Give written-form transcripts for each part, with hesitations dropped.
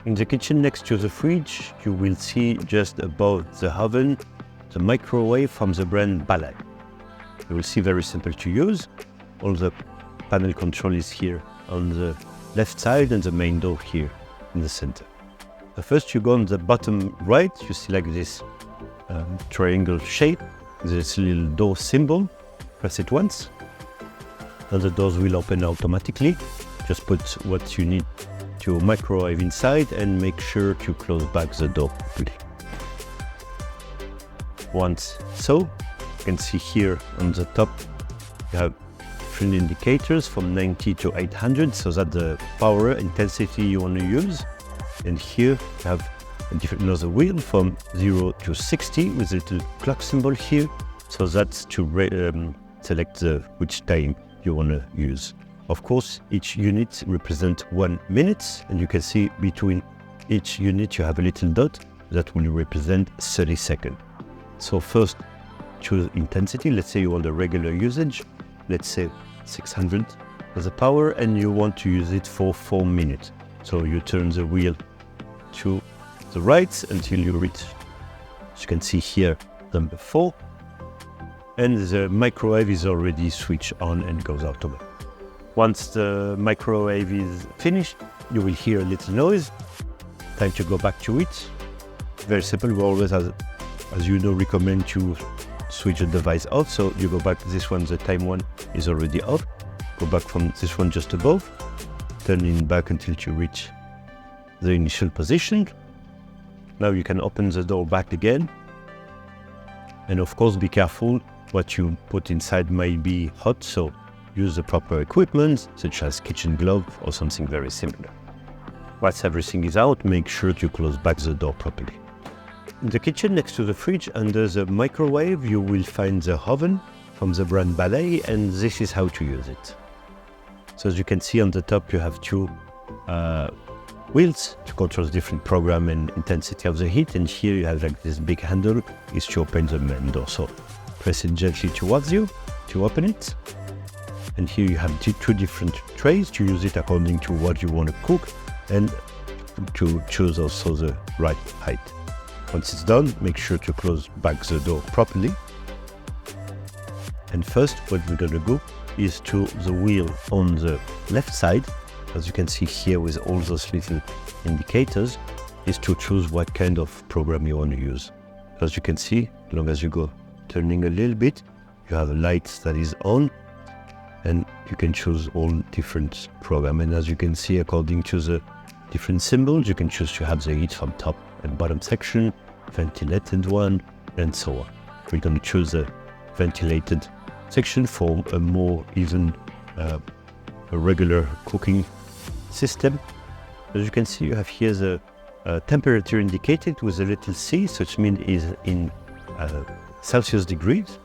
In the kitchen next to the fridge, you will see just above the oven, the microwave from the brand Balay. You will see very simple to use. All the panel control is here on the left side and the main door here in the center. So first you go on the bottom right, you see like this triangle shape, this little door symbol. Press it once and the doors will open automatically. Just put what you need to microwave inside and make sure to close back the door properly. Once so, you can see here on the top you have different indicators from 90 to 800, so that the power intensity you want to use. And here you have another wheel from 0 to 60 with a little clock symbol here, so that's to select which time you want to use. Of course, each unit represents 1 minute, and you can see between each unit you have a little dot that will represent 30 seconds. So first choose intensity. Let's say you want a regular usage, let's say 600 as a power, and you want to use it for 4 minutes. So you turn the wheel to the right until you reach, as you can see here, number 4. And the microwave is already switched on and goes automatic. Once the microwave is finished, you will hear a little noise. Time to go back to it. Very simple. We always, as you know, recommend to switch the device off. So you go back, this one, the time one is already off. Go back from this one just above, turn it back until you reach the initial position. Now you can open the door back again. And of course, be careful. What you put inside may be hot, so use the proper equipment, such as kitchen glove or something very similar. Once everything is out, make sure to close back the door properly. In the kitchen next to the fridge, under the microwave, you will find the oven from the brand Balay, and this is how to use it. So as you can see on the top, you have two wheels to control different program and intensity of the heat, and here you have like this big handle is to open the main door. So press it gently towards you to open it. And here you have two different trays to use it according to what you want to cook and to choose also the right height. Once it's done, make sure to close back the door properly. And first, what we're going to go is to the wheel on the left side. As you can see here with all those little indicators, is to choose what kind of program you want to use. As you can see, as long as you go turning a little bit, you have a light that is on, and you can choose all different programs. And as you can see, according to the different symbols, you can choose to have the heat from top and bottom section, ventilated one, and so on. We're going to choose a ventilated section for a more even, a regular cooking system. As you can see, you have here the temperature indicated with a little C, so it means is in Celsius degrees.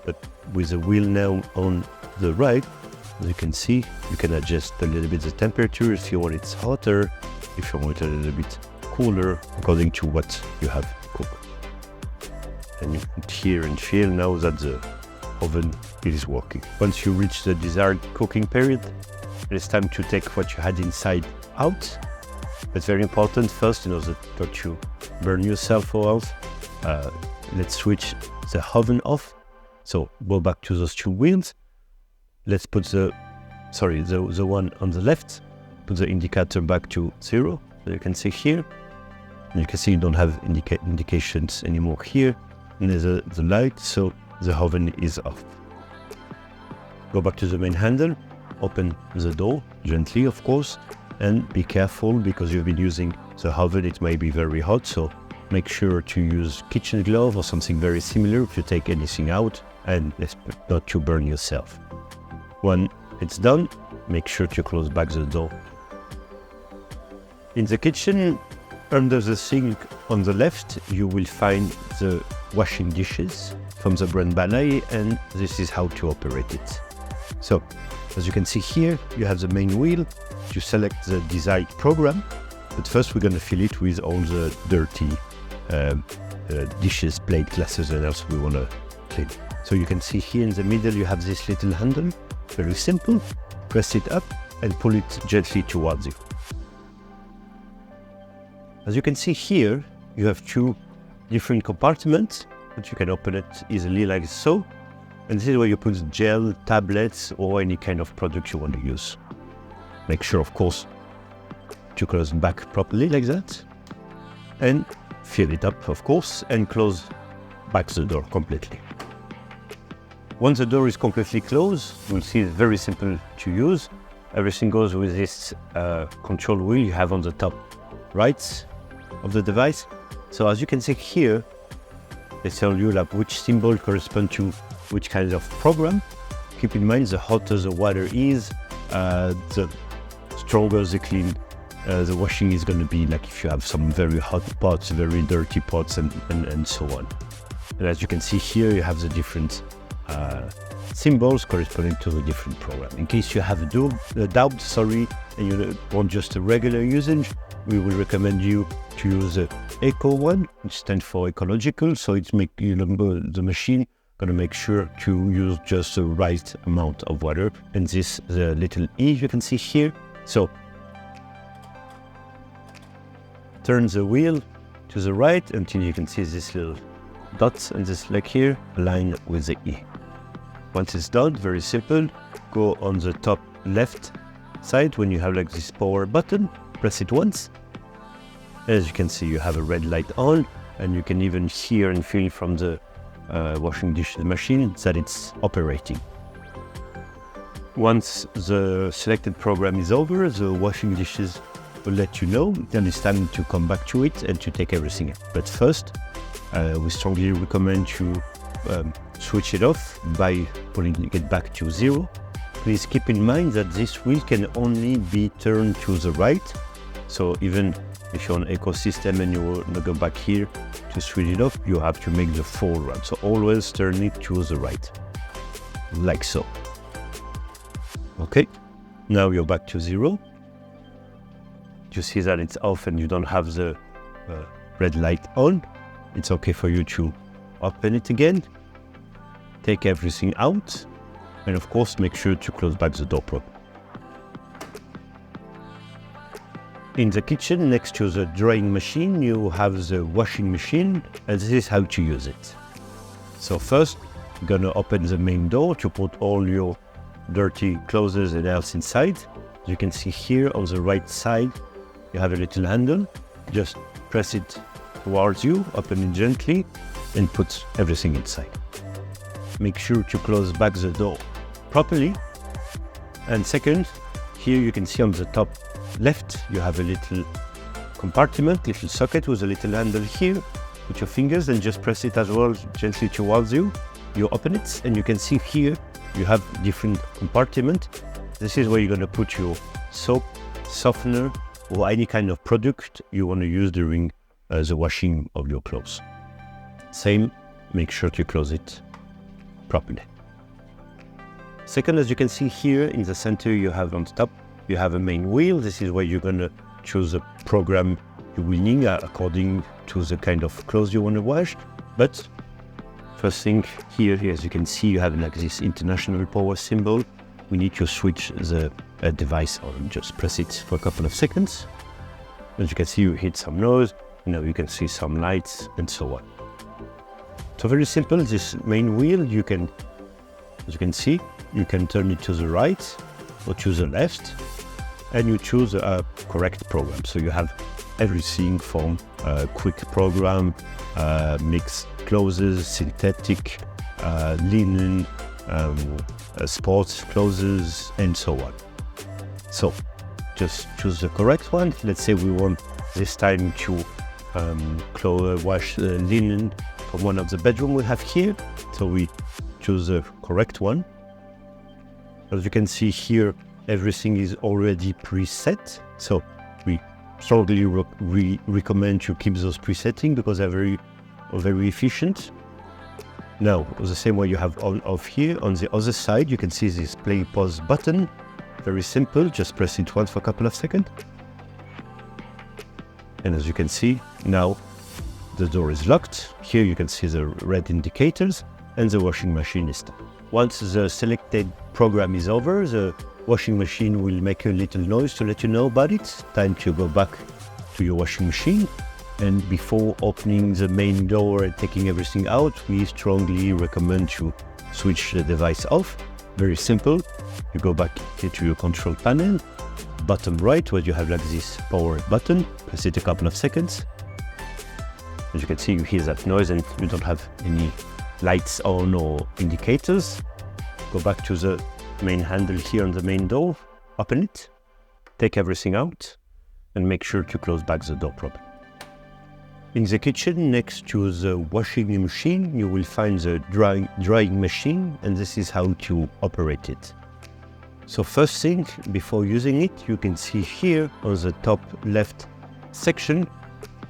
But with the wheel now on the right, as you can see, you can adjust a little bit the temperature if you want it hotter, if you want it a little bit cooler, according to what you have cooked. And you can hear and feel now that the oven is working. Once you reach the desired cooking period, it's time to take what you had inside out. It's very important first, in order not to burn yourself or else. Let's switch the oven off. So go back to those two wheels. Let's put the one on the left, put the indicator back to 0. So you can see here. And you can see you don't have indications anymore here. And there's the light, so the oven is off. Go back to the main handle, open the door, gently of course, and be careful because you've been using the oven, it may be very hot, so make sure to use kitchen glove or something very similar if you take anything out, and not to burn yourself. When it's done, make sure to close back the door. In the kitchen, under the sink on the left, you will find the washing dishes from the brand Balay, and this is how to operate it. So, as you can see here, you have the main wheel. You select the desired program, but first we're going to fill it with all the dirty dishes, plate, glasses, and else we want to clean. So you can see here in the middle you have this little handle, very simple. Press it up and pull it gently towards you. As you can see here, you have two different compartments, but you can open it easily like so. And this is where you put gel, tablets, or any kind of product you want to use. Make sure, of course, to close back properly like that. And fill it up, of course, and close back the door completely. Once the door is completely closed, you'll see it's very simple to use. Everything goes with this control wheel you have on the top right of the device. So as you can see here, they tell you like which symbol corresponds to which kind of program. Keep in mind, the hotter the water is, the stronger the clean the washing is going to be, like if you have some very hot pots, very dirty pots, and so on. And as you can see here, you have the different symbols corresponding to the different program. In case you have a doubt, and you want just a regular usage, we will recommend you to use the Eco one, which stands for ecological. So it's the machine gonna make sure to use just the right amount of water. And this the little E you can see here. So turn the wheel to the right until you can see this little dots and this leg here aligned with the E. Once it's done, very simple, go on the top left side when you have like this power button, press it once. As you can see, you have a red light on, and you can even hear and feel from the washing dishes machine that it's operating. Once the selected program is over, the washing dishes will let you know that it's time to come back to it and to take everything out. But first, we strongly recommend you switch it off by pulling it back to 0. Please keep in mind that this wheel can only be turned to the right. So even if you're on ecosystem and you want to go back here to switch it off, you have to make the full run. So always turn it to the right, like so. Okay, now you're back to 0. You see that it's off and you don't have the red light on. It's okay for you to open it again, take everything out, and of course make sure to close back the door properly. In the kitchen, next to the drying machine, you have the washing machine, and this is how to use it. So first, you're gonna open the main door to put all your dirty clothes and else inside. You can see here on the right side, you have a little handle. Just press it towards you, open it gently, and put everything inside. Make sure to close back the door properly. And second, here you can see on the top left, you have a little compartment, little socket with a little handle here. Put your fingers and just press it as well gently towards you. You open it, and you can see here you have different compartment. This is where you're going to put your soap, softener, or any kind of product you want to use during the washing of your clothes. Same, make sure to close it properly. Second, as you can see here in the center, you have on top, you have a main wheel. This is where you're going to choose a program you will need according to the kind of clothes you want to wash. But first thing here, as you can see, you have like this international power symbol. We need to switch the device on. Just press it for a couple of seconds. As you can see, you hit some noise. Now you can see some lights and so on. So very simple, this main wheel, you can, as you can see, you can turn it to the right or to the left, and you choose a correct program. So you have everything from quick program, mixed clothes, synthetic, linen, sports clothes, and so on. So just choose the correct one. Let's say we want this time to wash linen from one of the bedroom we have here. So we choose the correct one. As you can see here, everything is already preset. So we strongly recommend to keep those presetting because they're very efficient. Now, the same way you have on off here, on the other side, you can see this play pause button. Very simple, just press it once for a couple of seconds. And as you can see, now the door is locked. Here you can see the red indicators and the washing machine is done. Once the selected program is over, the washing machine will make a little noise to let you know about it. Time to go back to your washing machine. And before opening the main door and taking everything out, we strongly recommend to switch the device off. Very simple. You go back here to your control panel, bottom right, where you have like this power button. Press it a couple of seconds. As you can see, you hear that noise and you don't have any lights on or indicators. Go back to the main handle here on the main door, open it, take everything out, and make sure to close back the door properly. In the kitchen, next to the washing machine, you will find the drying machine, and this is how to operate it. So first thing, before using it, you can see here on the top left section,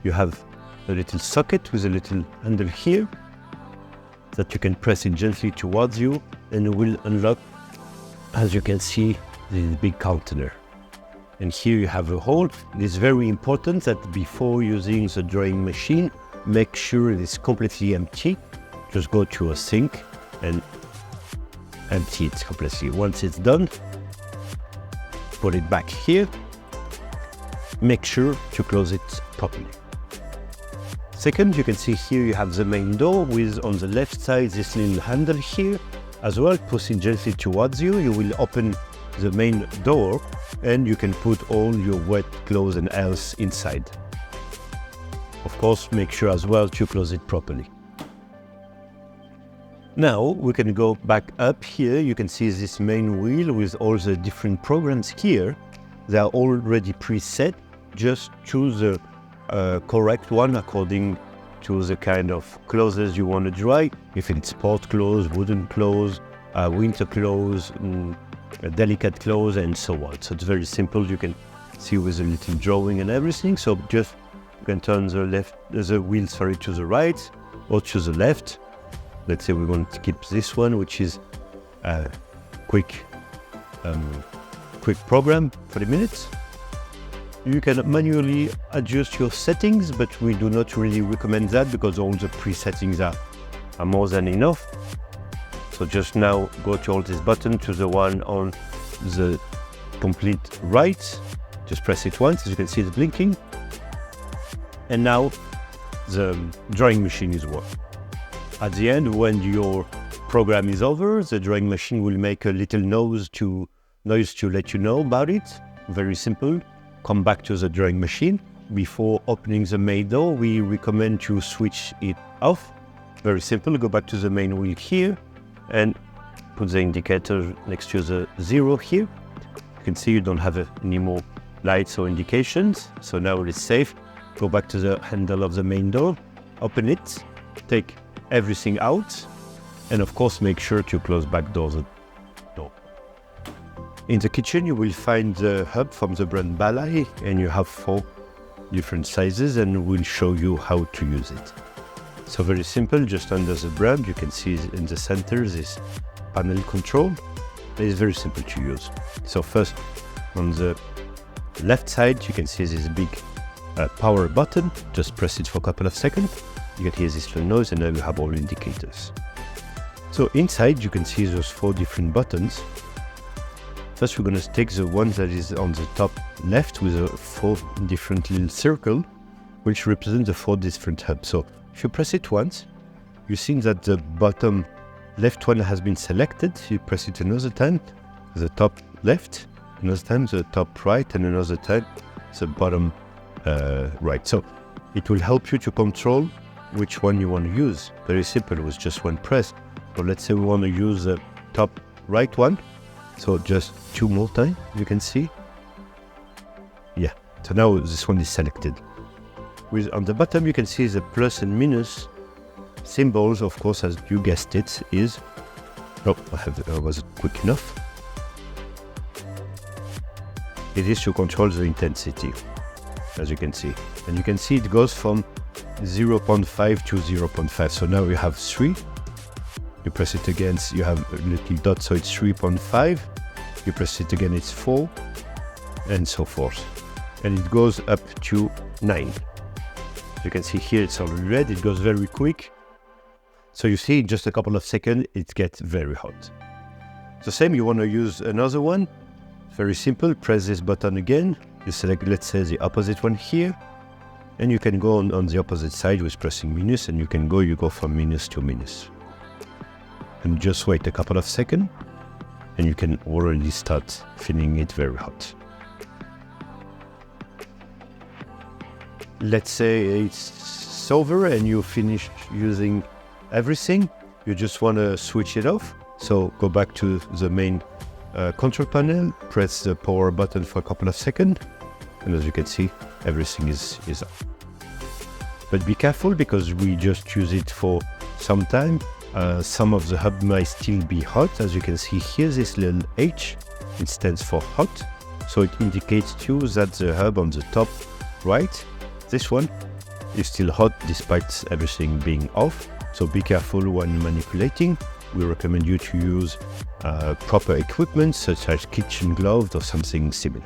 you have a little socket with a little handle here that you can press it gently towards you, and it will unlock, as you can see, this big container. And here you have a hole. It is very important that before using the drying machine, make sure it is completely empty. Just go to a sink and empty it completely. Once it's done, put it back here. Make sure to close it properly. Second, you can see here you have the main door with on the left side this little handle here. As well, push it gently towards you. You will open the main door and you can put all your wet clothes and else inside. Of course, make sure as well to close it properly. Now we can go back up here. You can see this main wheel with all the different programs here. They are already preset. Just choose the correct one according to the kind of clothes you want to dry. If it's sport clothes, woolen clothes, winter clothes, delicate clothes, and so on. So it's very simple. You can see with a little drawing and everything. So just you can turn the wheel to the right or to the left. Let's say we want to keep this one, which is a quick program for the minutes. You can manually adjust your settings, but we do not really recommend that because all the presettings are more than enough. So just now go to all this button to the one on the complete right. Just press it once, as you can see it's blinking. And now the drying machine is working. At the end, when your program is over, the drying machine will make a little noise to let you know about it. Very simple. Come back to the drying machine. Before opening the main door, we recommend to switch it off. Very simple. Go back to the main wheel here and put the indicator next to the 0 here. You can see you don't have any more lights or indications. So now it's safe. Go back to the handle of the main door, open it, take everything out, and of course make sure to close back the door. In the kitchen you will find the hub from the brand Marbella, and you have 4 different sizes, and we'll show you how to use it. So very simple, just under the brand you can see in the center this panel control. It is very simple to use. So first on the left side you can see this big power button. Just press it for a couple of seconds. You can hear this little noise, and now you have all indicators. So inside you can see those 4 different buttons. First we're going to take the one that is on the top left with a 4 different little circle, which represent the 4 different hubs. So if you press it once, you see that the bottom left one has been selected. You press it another time, the top left, another time the top right, and another time the bottom right. So it will help you to control which one you want to use. Very simple, with just one press. So let's say we want to use the top right one. So just 2 more times, you can see. Yeah, so now this one is selected. On the bottom you can see the plus and minus symbols, of course, as you guessed it, is... Oh, I wasn't quick enough. It is to control the intensity, as you can see. And you can see it goes from 0.5 to 0.5. So now you have 3. You press it again, you have a little dot, so it's 3.5. You press it again, it's 4, and so forth. And it goes up to 9. You can see here it's already red, it goes very quick. So you see in just a couple of seconds, it gets very hot. The same, you want to use another one. Very simple, press this button again. You select, let's say, the opposite one here. And you can go on the opposite side with pressing minus, and you go from minus to minus. And just wait a couple of seconds, and you can already start feeling it very hot. Let's say it's over and you finished using everything. You just want to switch it off. So go back to the main control panel, press the power button for a couple of seconds, and as you can see, everything is off. But be careful, because we just use it for some time. Some of the hub might still be hot. As you can see here, this little H, it stands for hot. So it indicates to you that the hub on the top right, this one, is still hot despite everything being off. So be careful when manipulating. We recommend you to use proper equipment such as kitchen gloves or something similar.